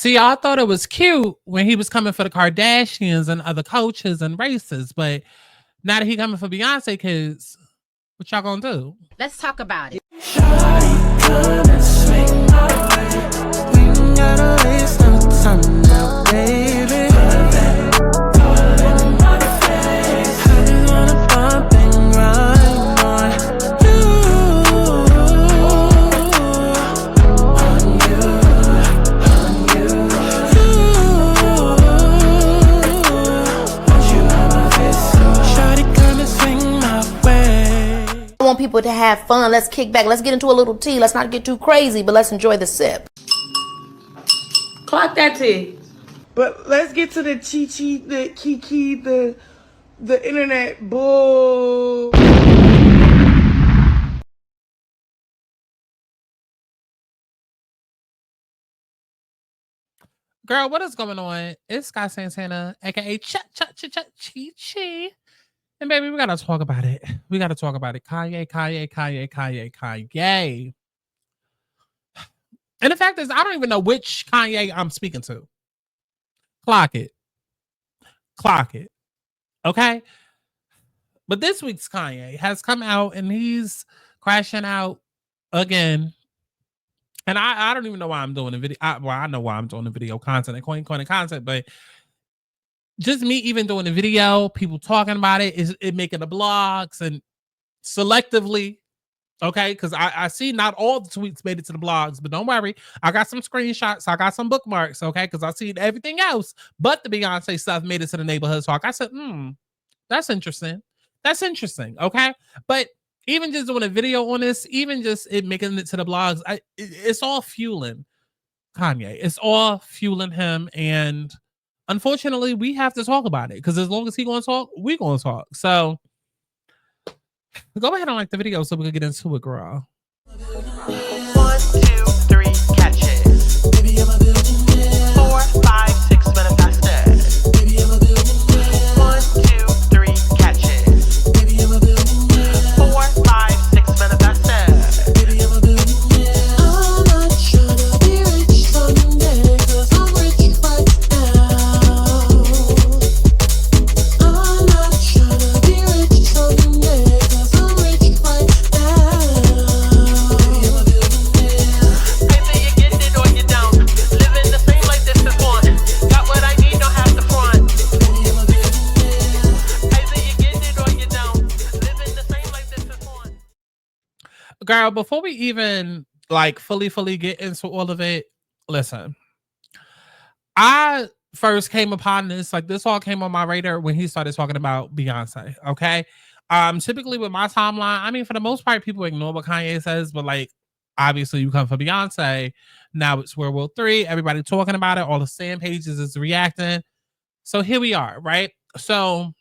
See, y'all thought it was cute when he was coming for the Kardashians and other coaches and races, but now that he coming for Beyonce kids, what y'all gonna do? Let's talk about it. I want people to have fun. Let's kick back. Let's get into a little tea. Let's not get too crazy, but let's enjoy the sip. Clock that tea. But let's get to the chi-chi, the kiki, the internet bull. Girl, what is going on? It's Santana, aka Chi-Chi. And baby, we gotta talk about it. We gotta talk about it. Kanye. And the fact is, I don't even know which Kanye I'm speaking to. Clock it. Okay? But this week's Kanye has come out and he's crashing out again. And I don't even know why I'm doing the video. I know why I'm doing the video content and coin content, but just me even doing the video, people talking about it, is it making the blogs and selectively, okay? Because I see not all the tweets made it to the blogs, but don't worry. I got some screenshots. I got some bookmarks, okay? Because I see everything else but the Beyonce stuff made it to the neighborhood talk. I said, that's interesting. That's interesting, okay? But even just doing a video on this, even just it making it to the blogs, it's all fueling Kanye. It's all fueling him, and unfortunately, we have to talk about it because as long as he's going to talk, we're going to talk. So go ahead and like the video so we can get into it, girl. 1, 2, 3, catch it. 4, 5, 6, manifest it. 1, 2, 3, catch it. 4, 5, 6, manifest it. I'm not trying to be rich someday, 'cause I'm rich right now. I'm not trying to be rich someday, 'cause I'm rich right now. Either you get it or you don't. Living the same like this is one. Got what I need, don't have to front. Either you get it or you don't. Living the same like this is one. Girl, before we even like fully get into all of it, listen. I first came upon this, like this all came on my radar when he started talking about Beyonce, okay? Typically with my timeline, I mean, for the most part, people ignore what Kanye says, but like, obviously you come for Beyonce, now it's World War III, everybody talking about it, all the fan pages is reacting. So here we are, right? So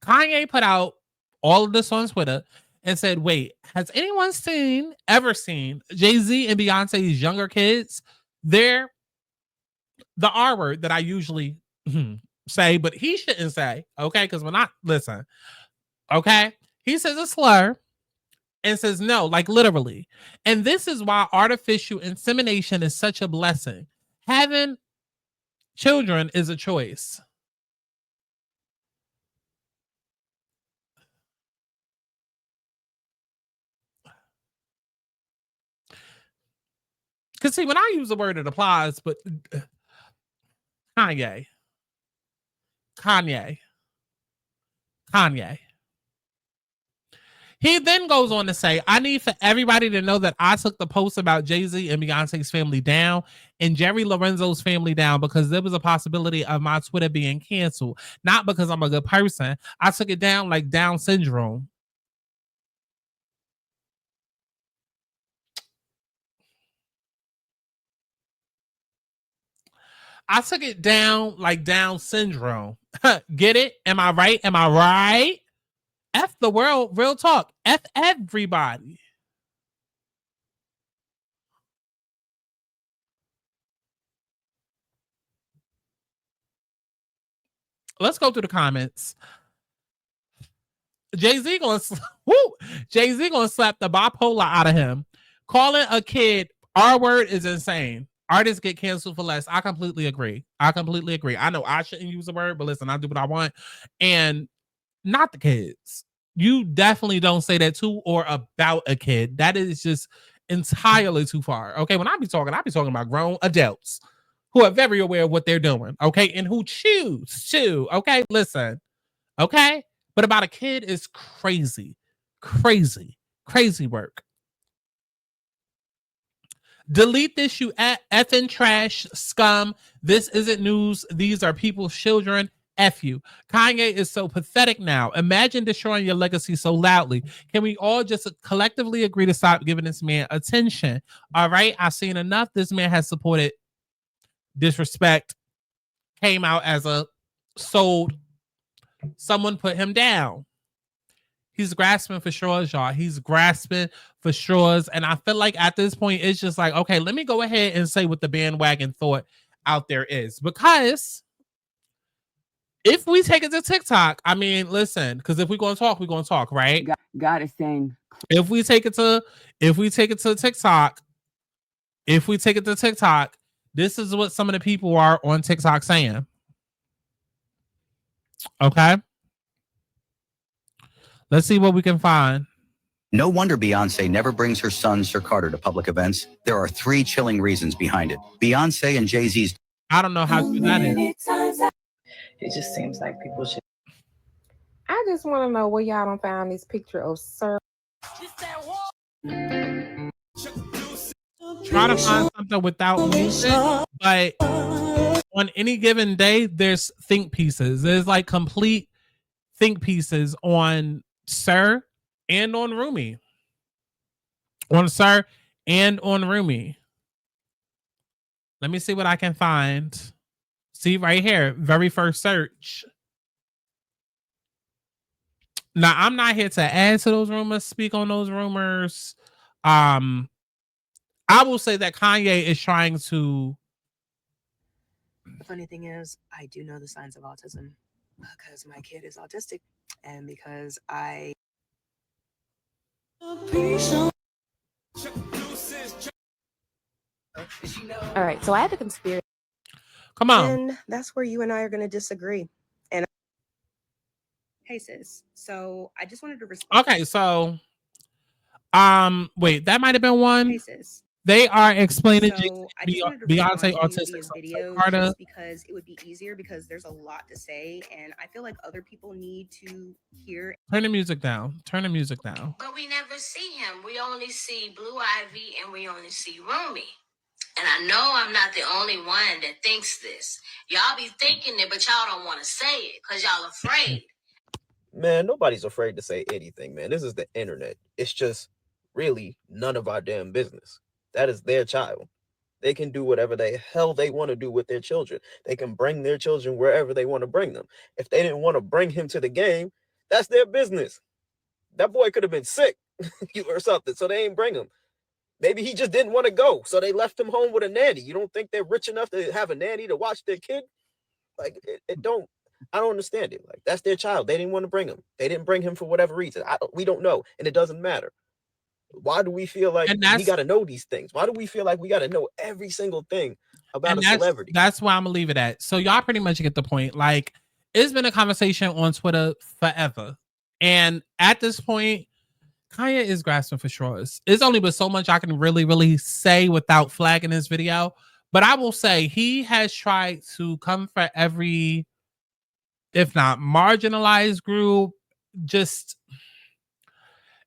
Kanye put out all of this on Twitter and said, wait, has anyone ever seen Jay-Z and Beyonce's younger kids? They're the R word that I usually say, but he shouldn't say, okay? Because when I listen, okay? He says a slur and says no, like literally. And this is why artificial insemination is such a blessing. Having children is a choice. Because see, when I use the word, it applies, but Kanye. He then goes on to say, I need for everybody to know that I took the post about Jay-Z and Beyonce's family down and Jerry Lorenzo's family down because there was a possibility of my Twitter being canceled. Not because I'm a good person. I took it down like Down syndrome. I took it down like Down syndrome. Get it? Am I right? Am I right? F the world, real talk. F everybody. Let's go through the comments. Jay-Z gonna slap the bipolar out of him. Calling a kid R word is insane. Artists get canceled for less. I completely agree. I know I shouldn't use the word, but listen, I do what I want. And not the kids. You definitely don't say that to or about a kid. That is just entirely too far. Okay. When I be talking about grown adults who are very aware of what they're doing. Okay. And who choose to. Okay. Listen. Okay. But about a kid is crazy. Crazy work. Delete this, you effing trash scum. This isn't news. These are people's children. F you. Kanye is so pathetic now. Imagine destroying your legacy so loudly. Can we all just collectively agree to stop giving this man attention? All right. I've seen enough. This man has supported disrespect. Came out as a sold. Someone put him down. He's grasping for straws, y'all. He's grasping for straws. And I feel like at this point, it's just like, okay, let me go ahead and say what the bandwagon thought out there is. Because if we take it to TikTok, I mean, listen, because if we're going to talk, we're going to talk, right? God is saying, if we take it to TikTok, this is what some of the people are on TikTok saying. Okay. Let's see what we can find. No wonder Beyonce never brings her son, Sir Carter, to public events. There are 3 chilling reasons behind it. Beyonce and Jay-Z's... I don't know how true that is. It just seems like people should. I just want to know where y'all don't find this picture of Sir. Try to find something without music, but on any given day, there's think pieces. There's like complete think pieces on Sir and on Rumi. On Sir and on Rumi. Let me see what I can find. See right here, very first search. Now, I'm not here to add to those rumors, speak on those rumors. I will say that Kanye is trying to. The funny thing is, I do know the signs of autism because my kid is autistic and because I. All right, so I have a conspiracy. Come on. And that's where you and I are going to disagree. And hey, sis. So I just wanted to respond. Okay, so wait, that might have been one. Hey, sis. They are explaining So I just wanted to Beyonce respond to autistic. these So videos Carter, just because it would be easier because there's a lot to say and I feel like other people need to hear. turn the music down. Turn the music down. But we never see him. We only see Blue Ivy and we only see Rumi. And I know I'm not the only one that thinks this. Y'all be thinking it, but y'all don't want to say it because y'all afraid. Man, nobody's afraid to say anything, man. This is the internet. It's just really none of our damn business. That is their child. They can do whatever the hell they want to do with their children. They can bring their children wherever they want to bring them. If they didn't want to bring him to the game, that's their business. That boy could have been sick or something, so they ain't bring him. Maybe he just didn't want to go, so they left him home with a nanny. You don't think they're rich enough to have a nanny to watch their kid? Like, I don't understand it. Like, that's their child. They didn't want to bring him. They didn't bring him for whatever reason. We don't know, and it doesn't matter. Why do we feel like we got to know these things? Why do we feel like we got to know every single thing about a celebrity? That's why I'm gonna leave it at. So y'all pretty much get the point. Like, it's been a conversation on Twitter forever, and at this point, Kanye is grasping for straws. It's only but so much I can really say without flagging this video. But I will say he has tried to come for every, if not marginalized group, just.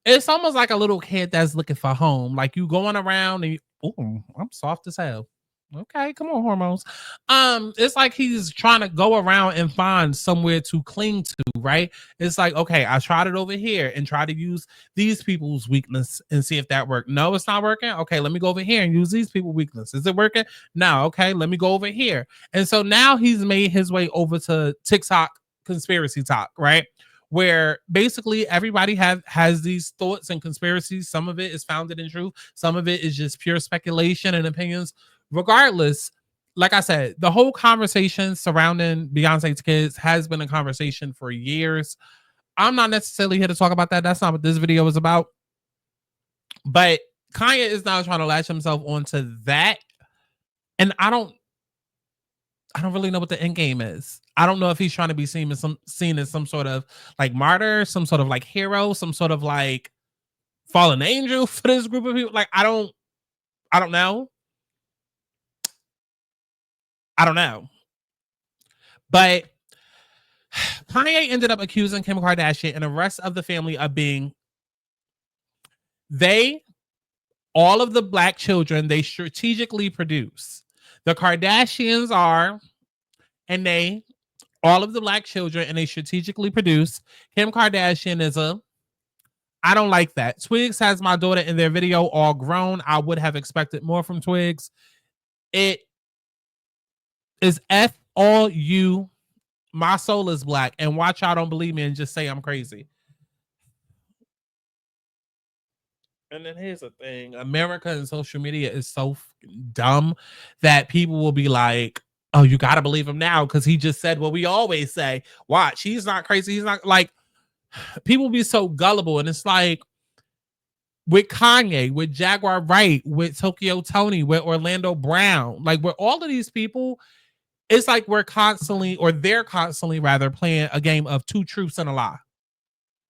It's almost like a little kid that's looking for home. Like you going around and I'm soft as hell. Okay, come on, hormones. It's like he's trying to go around and find somewhere to cling to, right? It's like, okay, I tried it over here and try to use these people's weakness and see if that worked. No, it's not working. Okay, let me go over here and use these people's weakness. Is it working? No, okay, let me go over here. And so now he's made his way over to TikTok conspiracy talk, right? Where basically everybody has these thoughts and conspiracies. Some of it is founded in truth. Some of it is just pure speculation and opinions. Regardless, like I said, the whole conversation surrounding Beyonce's kids has been a conversation for years. I'm not necessarily here to talk about that. That's not what this video is about. But Kanye is now trying to latch himself onto that And I don't really know what the end game is. I don't know if he's trying to be seen as some sort of like martyr, some sort of like hero, some sort of like fallen angel for this group of people. Like I don't know. I don't know. But Kanye ended up accusing Kim Kardashian and the rest of the family of being all of the black children they strategically produce. The Kardashians are, and all of the black children, and they strategically produce. Kim Kardashian is I don't like that. Twigs has my daughter in their video all grown. I would have expected more from Twigs. It is F all you. My soul is black. And watch y'all don't believe me and just say I'm crazy. And then here's the thing. America and social media is so dumb that people will be like, oh, you got to believe him now because he just said what we always say. Watch, he's not crazy. He's not like, people be so gullible. And it's like with Kanye, with Jaguar Wright, with Tokyo Tony, with Orlando Brown, like with all of these people, it's like they're constantly rather playing a game of two truths and a lie.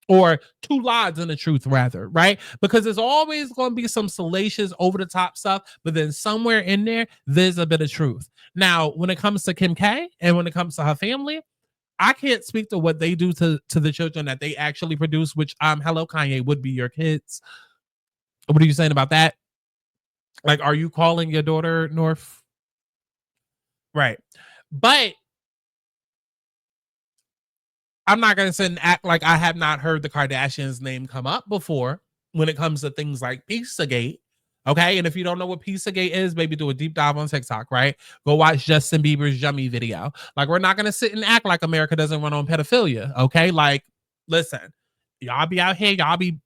Or two lies and the truth, rather, right? Because there's always going to be some salacious, over-the-top stuff, but then somewhere in there, there's a bit of truth. Now, when it comes to Kim K and when it comes to her family, I can't speak to what they do to the children that they actually produce, which, hello, Kanye, would be your kids. What are you saying about that? Like, are you calling your daughter North? Right. But I'm not going to sit and act like I have not heard the Kardashians' name come up before when it comes to things like Pizzagate. Okay. And if you don't know what Pizzagate is, maybe do a deep dive on TikTok, right? Go watch Justin Bieber's Yummy video. Like, we're not going to sit and act like America doesn't run on pedophilia. Okay. Like, listen, y'all be out here, y'all be,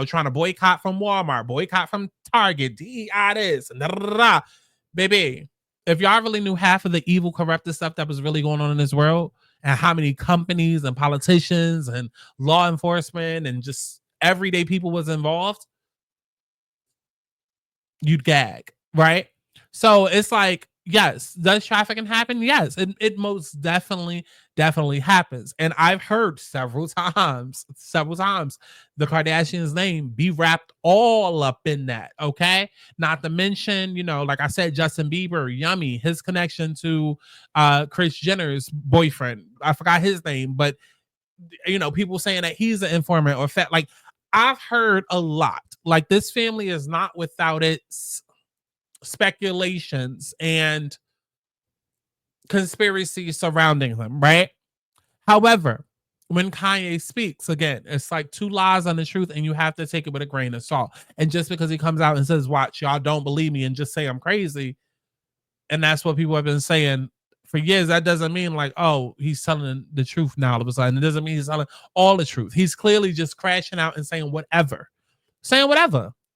trying to boycott from Walmart, boycott from Target, DEI this, and da-da-da-da. Baby, if y'all really knew half of the evil, corrupted stuff that was really going on in this world, and how many companies and politicians and law enforcement and just everyday people was involved, you'd gag, right? So it's like, yes, does trafficking happen? Yes, it most definitely happens. And I've heard several times, the Kardashians' name be wrapped all up in that, okay? Not to mention, like I said, Justin Bieber, Yummy, his connection to Kris Jenner's boyfriend. I forgot his name, but, people saying that he's an informant or fat. Like, I've heard a lot. Like, this family is not without its speculations and conspiracy surrounding them, right? However, when Kanye speaks, again, it's like two lies on the truth, and you have to take it with a grain of salt. And just because he comes out and says, watch, y'all don't believe me and just say I'm crazy, and that's what people have been saying for years, that doesn't mean like, oh, he's telling the truth now all of a sudden. It doesn't mean he's telling all the truth. He's clearly just crashing out and saying whatever.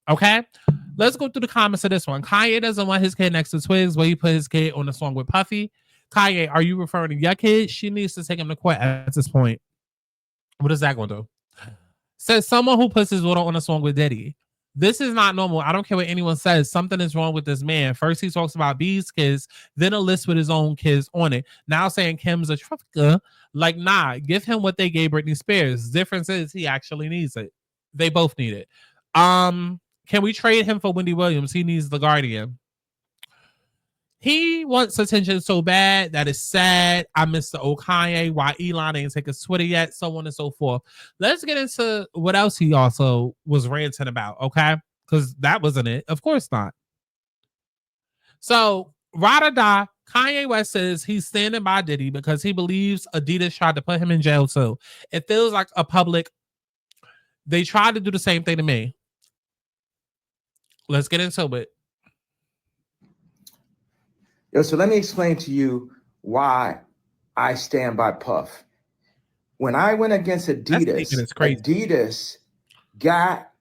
Okay? Let's go through the comments of this one. Kanye doesn't want his kid next to Twigs, but he put his kid on a song with Puffy. Kanye, are you referring to your kid? She needs to take him to court at this point. What is that going to do? Says someone who puts his daughter on a song with Diddy. This is not normal. I don't care what anyone says. Something is wrong with this man. First, he talks about B's kids, then a list with his own kids on it. Now saying Kim's a trafficker. Like, nah, give him what they gave Britney Spears. Difference is he actually needs it. They both need it. Can we trade him for Wendy Williams? He needs the Guardian. He wants attention so bad that it's sad. I miss the old Kanye. Why Elon ain't take his Twitter yet? So on and so forth. Let's get into what else he also was ranting about, okay? Because that wasn't it. Of course not. So, ride or die, Kanye West says he's standing by Diddy because he believes Adidas tried to put him in jail too. It feels like a public. They tried to do the same thing to me. Let's get into it. So let me explain to you why I stand by Puff. When I went against Adidas, Adidas got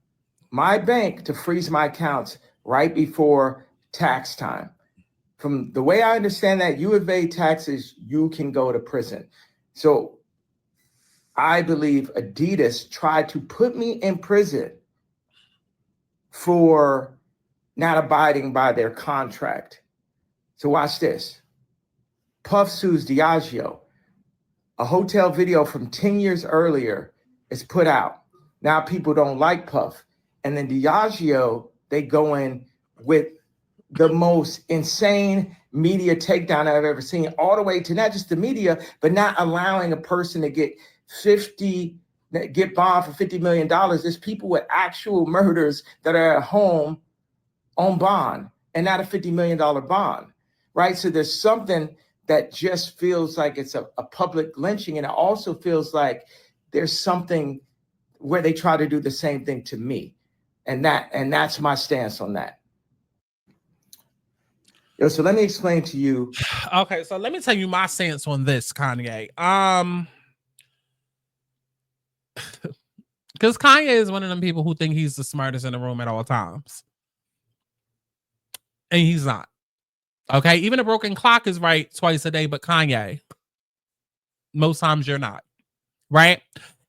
my bank to freeze my accounts right before tax time. From the way I understand that, you evade taxes, you can go to prison. So I believe Adidas tried to put me in prison for not abiding by their contract. So watch this. Puff sues Diageo. A hotel video from 10 years earlier is put out. Now people don't like Puff. And then Diageo, they go in with the most insane media takedown I've ever seen, all the way to not just the media, but not allowing a person to get bond for $50 million. There's people with actual murders that are at home on bond and not a $50 million bond, right? So there's something that just feels like it's a public lynching. And it also feels like there's something where they try to do the same thing to me. And that's my stance on that. Yo, so let me explain to you. Okay, so let me tell you my stance on this, Kanye. Because Kanye is one of them people who think he's the smartest in the room at all times. And he's not. Okay, even a broken clock is right twice a day, but Kanye, most times you're not. Right?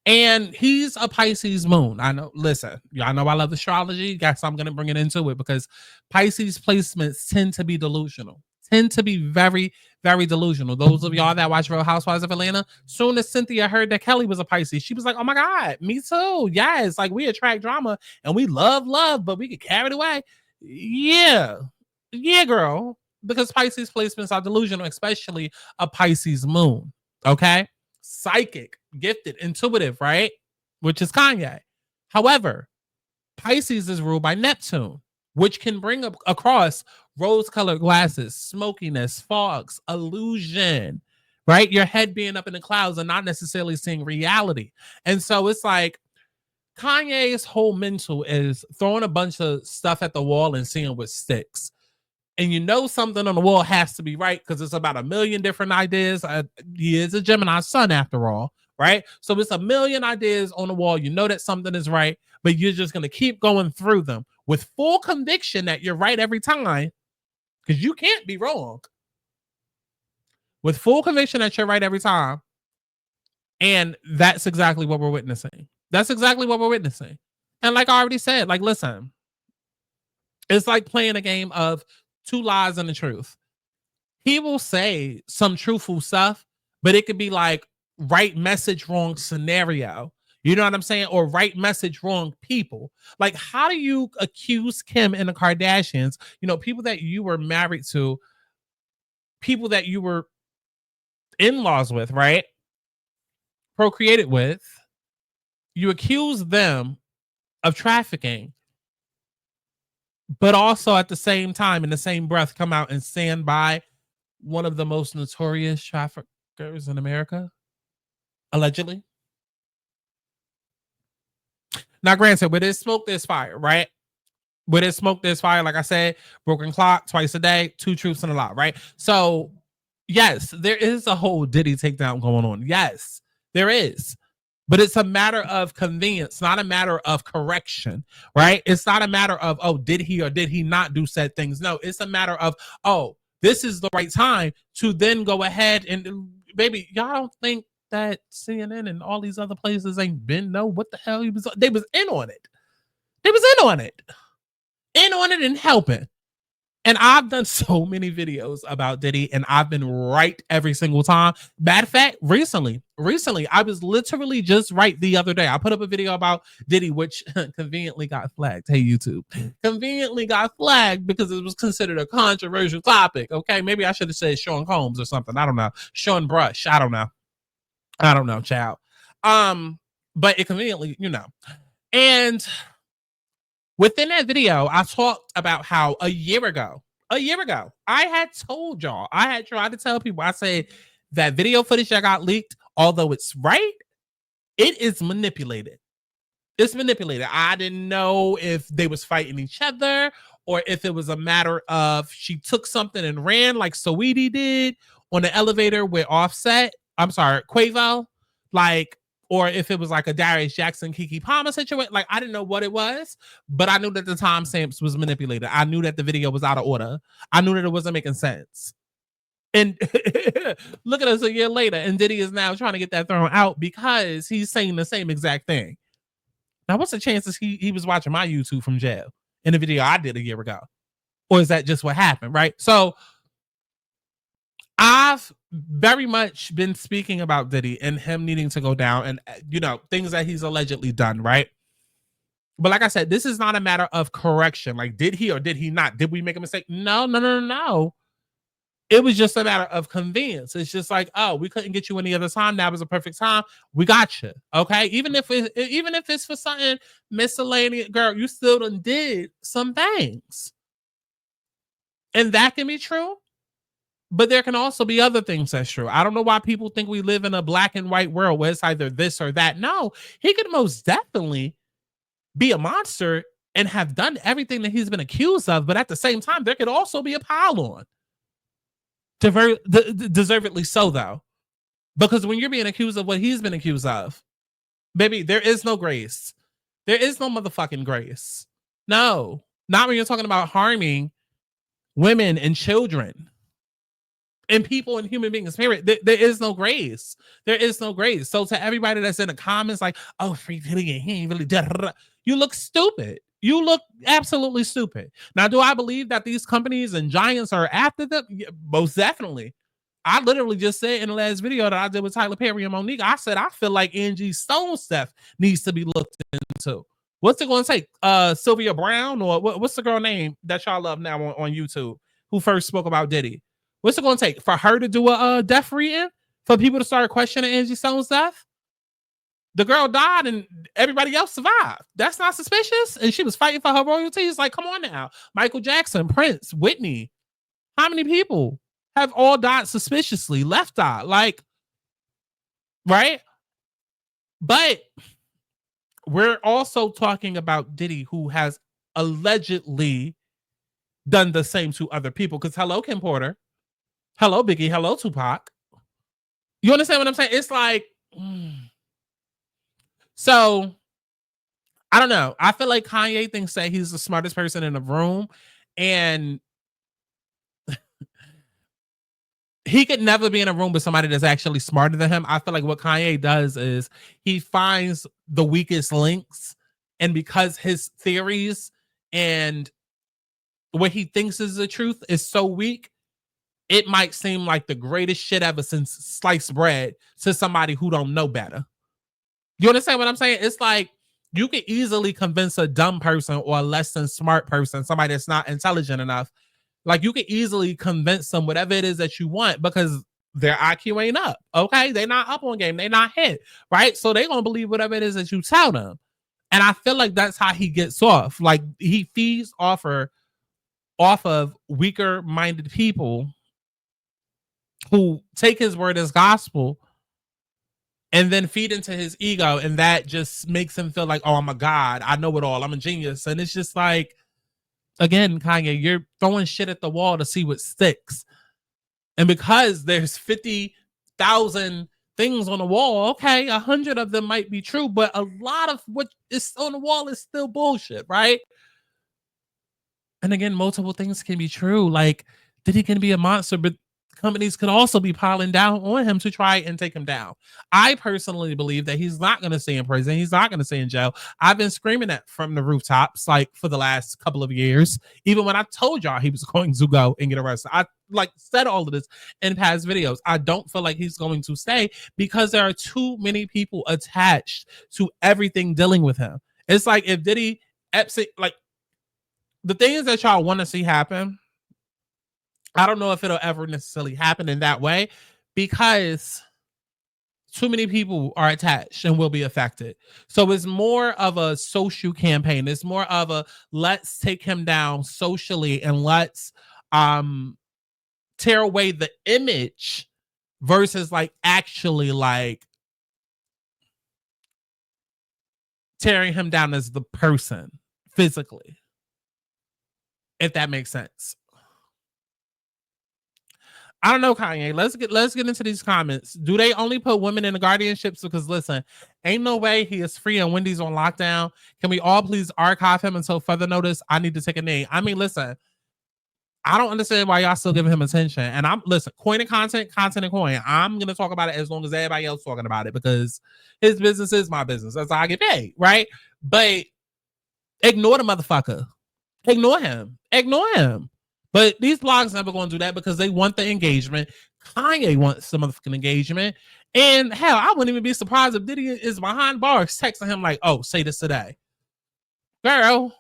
And he's a Pisces moon. I know, listen, y'all know I love astrology. Guess I'm going to bring it into it because Pisces placements tend to be delusional, tend to be very, very delusional. Those of y'all that watch Real Housewives of Atlanta, soon as Cynthia heard that Kelly was a Pisces, she was like, oh my God, me too. Yes, like we attract drama and we love, but we get carried away. Yeah, girl. Because Pisces placements are delusional, especially a Pisces moon. Okay? Psychic, gifted, intuitive, right? Which is Kanye. However, Pisces is ruled by Neptune, which can bring up across rose-colored glasses, smokiness, fogs, illusion, right? Your head being up in the clouds and not necessarily seeing reality. And so it's like Kanye's whole mental is throwing a bunch of stuff at the wall and seeing what sticks. And you know something on the wall has to be right because it's about a million different ideas. He is a Gemini sun after all, right? So it's a million ideas on the wall. You know that something is right, but you're just going to keep going through them with full conviction that you're right every time because you can't be wrong. With full conviction that you're right every time. And that's exactly what we're witnessing. That's exactly what we're witnessing. And like I already said, like, listen, it's like playing a game of two lies and the truth. He will say some truthful stuff, but it could be like right message, wrong scenario. You know what I'm saying? Or right message, wrong people. Like, how do you accuse Kim and the Kardashians, you know, people that you were married to, people that you were in-laws with, right? Procreated with, you accuse them of trafficking, but also at the same time, in the same breath, come out and stand by one of the most notorious traffickers in America, allegedly. Now, granted, where there's smoke, there's fire, right? Where there's smoke, there's fire. Like I said, broken clock twice a day, two truths and a lie, right? So, yes, there is a whole Diddy takedown going on. Yes, there is. But it's a matter of convenience, not a matter of correction, right? It's not a matter of, oh, did he or did he not do said things? No, it's a matter of, oh, this is the right time to then go ahead and, baby, y'all don't think that CNN and all these other places ain't been know what the hell they was in on it. They was in on it and helping. And I've done so many videos about Diddy and I've been right every single time. Matter of fact, recently, I was literally just right the other day. I put up a video about Diddy, which conveniently got flagged. Hey, YouTube. Conveniently got flagged because it was considered a controversial topic. Okay, maybe I should have said Sean Combs or something. I don't know. Sean Brush. I don't know, child. But it conveniently, you know. And within that video, I talked about how a year ago, I had told y'all, I had tried to tell people, I said that video footage that got leaked, although it's right, it is manipulated. It's manipulated. I didn't know if they was fighting each other or if it was a matter of she took something and ran like Saweetie did on the elevator with Quavo, like, or if it was like a Darius Jackson, Keke Palmer situation. Like, I didn't know what it was, but I knew that the timestamps was manipulated. I knew that the video was out of order. I knew that it wasn't making sense. And look at us a year later, and Diddy is now trying to get that thrown out because he's saying the same exact thing. Now, what's the chances he was watching my YouTube from jail in the video I did a year ago? Or is that just what happened, right? So I've very much been speaking about Diddy and him needing to go down and, you know, things that he's allegedly done, right? But like I said, this is not a matter of correction. Like, did he or did he not? Did we make a mistake? No. It was just a matter of convenience. It's just like, oh, we couldn't get you any other time. Now was a perfect time. We got you. Okay. Even if it's for something miscellaneous, girl, you still done did some things. And that can be true. But there can also be other things that's true. I don't know why people think we live in a black and white world where it's either this or that. No, he could most definitely be a monster and have done everything that he's been accused of. But at the same time, there could also be a pile on. Deservedly so, though. Because when you're being accused of what he's been accused of, baby, there is no grace. There is no motherfucking grace. No, not when you're talking about harming women and children and people and human beings. Period. There is no grace. There is no grace. So to everybody that's in the comments like, oh, free Diddy and he ain't really done, you look stupid. You look absolutely stupid. Now, do I believe that these companies and giants are after them? Yeah, most definitely. I literally just said in the last video that I did with Tyler Perry and Monique, I said I feel like Angie Stone stuff needs to be looked into. What's it going to take? Sylvia Brown or what's the girl name that y'all love now on YouTube who first spoke about Diddy? What's it going to take for her to do a death reading? For people to start questioning Angie Stone's death? The girl died and everybody else survived. That's not suspicious. And she was fighting for her royalties. Like, come on now. Michael Jackson, Prince, Whitney. How many people have all died suspiciously, left eye? Like, right? But we're also talking about Diddy, who has allegedly done the same to other people. Because hello, Kim Porter. Hello, Biggie. Hello, Tupac. You understand what I'm saying? It's like... So, I don't know. I feel like Kanye thinks that he's the smartest person in the room, and he could never be in a room with somebody that's actually smarter than him. I feel like what Kanye does is he finds the weakest links, and because his theories and what he thinks is the truth is so weak, it might seem like the greatest shit ever since sliced bread to somebody who don't know better. You understand what I'm saying? It's like you can easily convince a dumb person or a less than smart person, somebody that's not intelligent enough. Like you can easily convince them whatever it is that you want because their IQ ain't up. Okay. They're not up on game. They're not hit. Right. So they're going to believe whatever it is that you tell them. And I feel like that's how he gets off. Like he feeds off of weaker minded people who take his word as gospel and then feed into his ego, and that just makes him feel like, oh, I'm a god, I know it all, I'm a genius. And it's just like, again, Kanye, you're throwing shit at the wall to see what sticks. And because there's 50,000 things on the wall, okay, 100 of them might be true, but a lot of what is on the wall is still bullshit, right? And again, multiple things can be true. Like, Diddy can be a monster, but companies could also be piling down on him to try and take him down. I personally believe that he's not going to stay in prison. He's not going to stay in jail. I've been screaming that from the rooftops, like for the last couple of years. Even when I told y'all he was going to go and get arrested, I like said all of this in past videos. I don't feel like he's going to stay because there are too many people attached to everything dealing with him. It's like if Diddy, like the things that y'all want to see happen, I don't know if it'll ever necessarily happen in that way because too many people are attached and will be affected. So it's more of a social campaign. It's more of a let's take him down socially and let's tear away the image versus like actually like tearing him down as the person physically. If that makes sense. I don't know, Kanye. Let's get into these comments. Do they only put women in the guardianships? Because listen, ain't no way he is free and Wendy's on lockdown. Can we all please archive him until further notice? I need to take a knee. I mean, listen, I don't understand why y'all still giving him attention. And listen, coin and content and coin. I'm gonna talk about it as long as everybody else talking about it because his business is my business. That's how I get paid, right? But ignore the motherfucker. Ignore him. But these blogs never going to do that because they want the engagement. Kanye wants some motherfucking engagement. And hell, I wouldn't even be surprised if Diddy is behind bars texting him like, oh, say this today. Girl,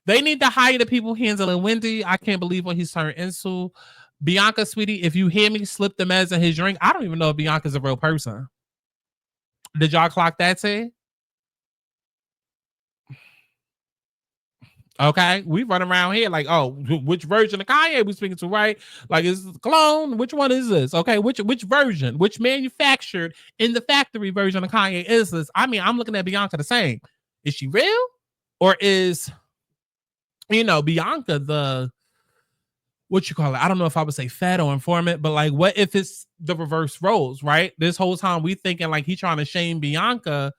they need to hire the people handling Wendy. I can't believe what he's turned into. Bianca, sweetie, if you hear me slip the meds in his drink, I don't even know if Bianca's a real person. Did y'all clock that too? Okay, we run around here like, oh, which version of Kanye we speaking to, right? Like, is it a clone? Which one is this? Okay, which version, which manufactured in the factory version of Kanye is this? I mean, I'm looking at Bianca the same. Is she real? Or is, Bianca the, what you call it? I don't know if I would say fed or informant, but like, what if it's the reverse roles, right? This whole time we thinking like he trying to shame Bianca.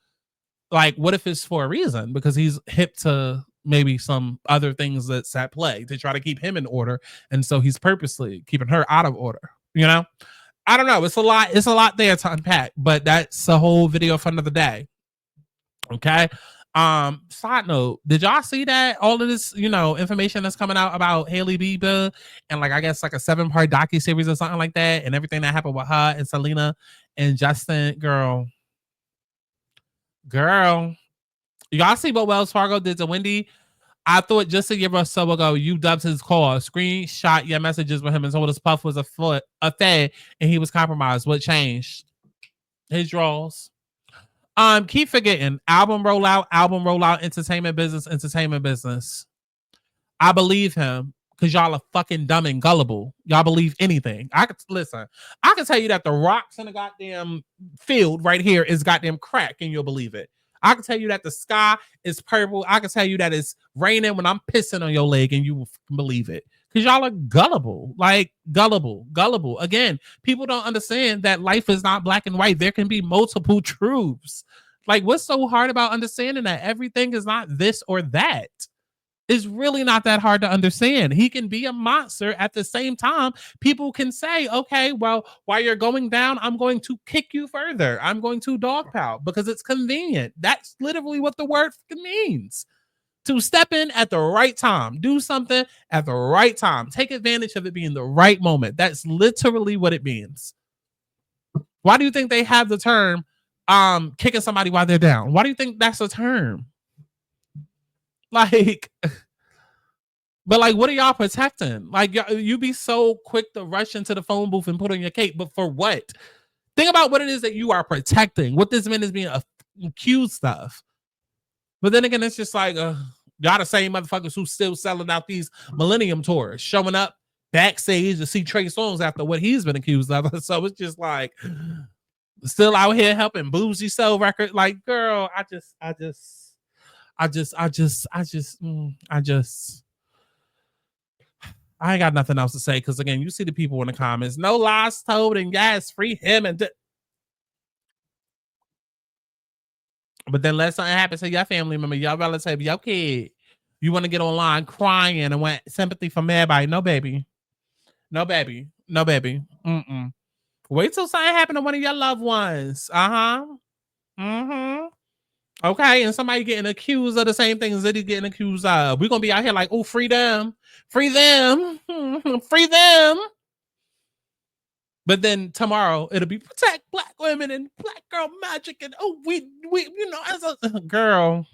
Like, what if it's for a reason? Because he's hip to maybe some other things that's at play to try to keep him in order. And so he's purposely keeping her out of order. I don't know. It's a lot there to unpack, but that's a whole video for another day. Okay. Side note, did y'all see that all of this, information that's coming out about Hailey Bieber and like, I guess like a 7-part docuseries or something like that, and everything that happened with her and Selena and Justin? Girl, y'all see what Wells Fargo did to Wendy? I thought just a year or so ago, you dubbed his call, screenshot your messages with him and told us Puff was a fed and he was compromised. What changed? His draws. Keep forgetting album rollout, entertainment business. I believe him because y'all are fucking dumb and gullible. Y'all believe anything. I can tell you that the rocks in the goddamn field right here is goddamn crack and you'll believe it. I can tell you that the sky is purple. I can tell you that it's raining when I'm pissing on your leg and you will believe it. Because y'all are gullible. Like, gullible. Again, people don't understand that life is not black and white. There can be multiple truths. Like, what's so hard about understanding that everything is not this or that? It's really not that hard to understand. He can be a monster at the same time. People can say, okay, well, while you're going down, I'm going to kick you further. I'm going to dogpile because it's convenient. That's literally what the word means. To step in at the right time, do something at the right time, take advantage of it being the right moment. That's literally what it means. Why do you think they have the term kicking somebody while they're down? Why do you think that's a term? Like, but like, what are y'all protecting? Like, you be so quick to rush into the phone booth and put on your cape, but for what? Think about what it is that you are protecting. What this man is being accused of. But then again, it's just like, y'all the same motherfuckers who still selling out these Millennium tours, showing up backstage to see Trey Songz after what he's been accused of. So it's just like, still out here helping Boozy sell record. Like, girl, I ain't got nothing else to say. Because again, you see the people in the comments, no lies told, and yes, free him. But then let something happen to your family member, your relative, your kid. You want to get online crying and want sympathy from everybody. No, baby. Mm-mm. Wait till something happen to one of your loved ones. Okay, and somebody getting accused of the same things that he's getting accused of. We're going to be out here like, oh, free them. But then tomorrow it'll be protect black women and black girl magic. And we as a girl,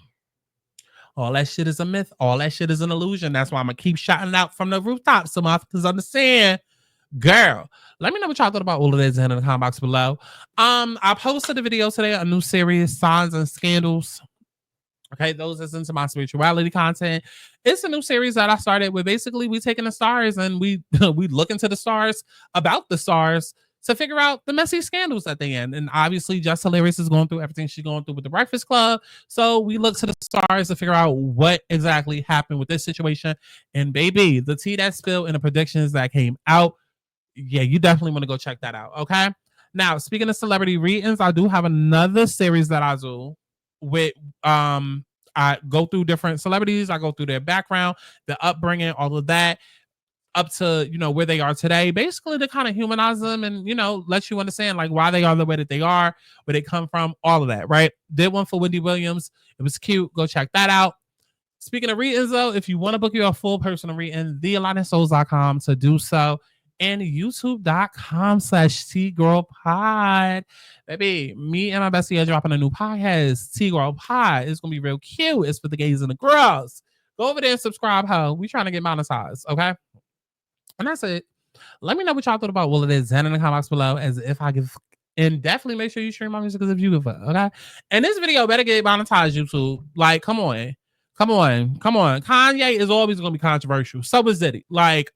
all that shit is a myth. All that shit is an illusion. That's why I'm going to keep shouting out from the rooftops so motherfuckers understand. Girl, let me know what y'all thought about all of this in the comment box below. I posted a video today, a new series, Signs and Scandals. Okay, those is into my spirituality content. It's a new series that I started with. Basically, we taking the stars and we look into the stars about the stars to figure out the messy scandals at the end. And obviously, Just Hilarious is going through everything she's going through with the Breakfast Club. So we look to the stars to figure out what exactly happened with this situation. And baby, the tea that spilled and the predictions that came out, yeah, you definitely want to go check that out. Okay. Now, speaking of celebrity readings, I do have another series that I do with I go through different celebrities. I go through their background, their upbringing, all of that, up to where they are today, basically to kind of humanize them and let you understand like why they are the way that they are, where they come from, all of that. Right? Did one for Wendy Williams. It was cute. Go check that out. Speaking of readings, though, if you want to book your full personal reading, thealignmedsouls.com to do so. and youtube.com/TGirlPod. Baby, me and my bestie are dropping a new podcast, T-Girl Pod. It's going to be real cute. It's for the gays and the girls. Go over there and subscribe, ho. We trying to get monetized, okay? And that's it. Let me know what y'all thought about Will It Is down in the comments below, as if I give. And definitely make sure you stream my music as if you give a fuck, okay? And this video better get monetized, YouTube. Like, come on. Kanye is always going to be controversial. So is Diddy. Like,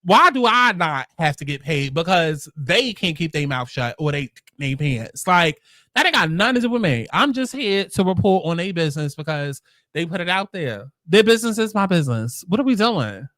why do I not have to get paid? Because they can't keep their mouth shut or they pants. Like, that ain't got nothing to do with me. I'm just here to report on their business because they put it out there. Their business is my business. What are we doing?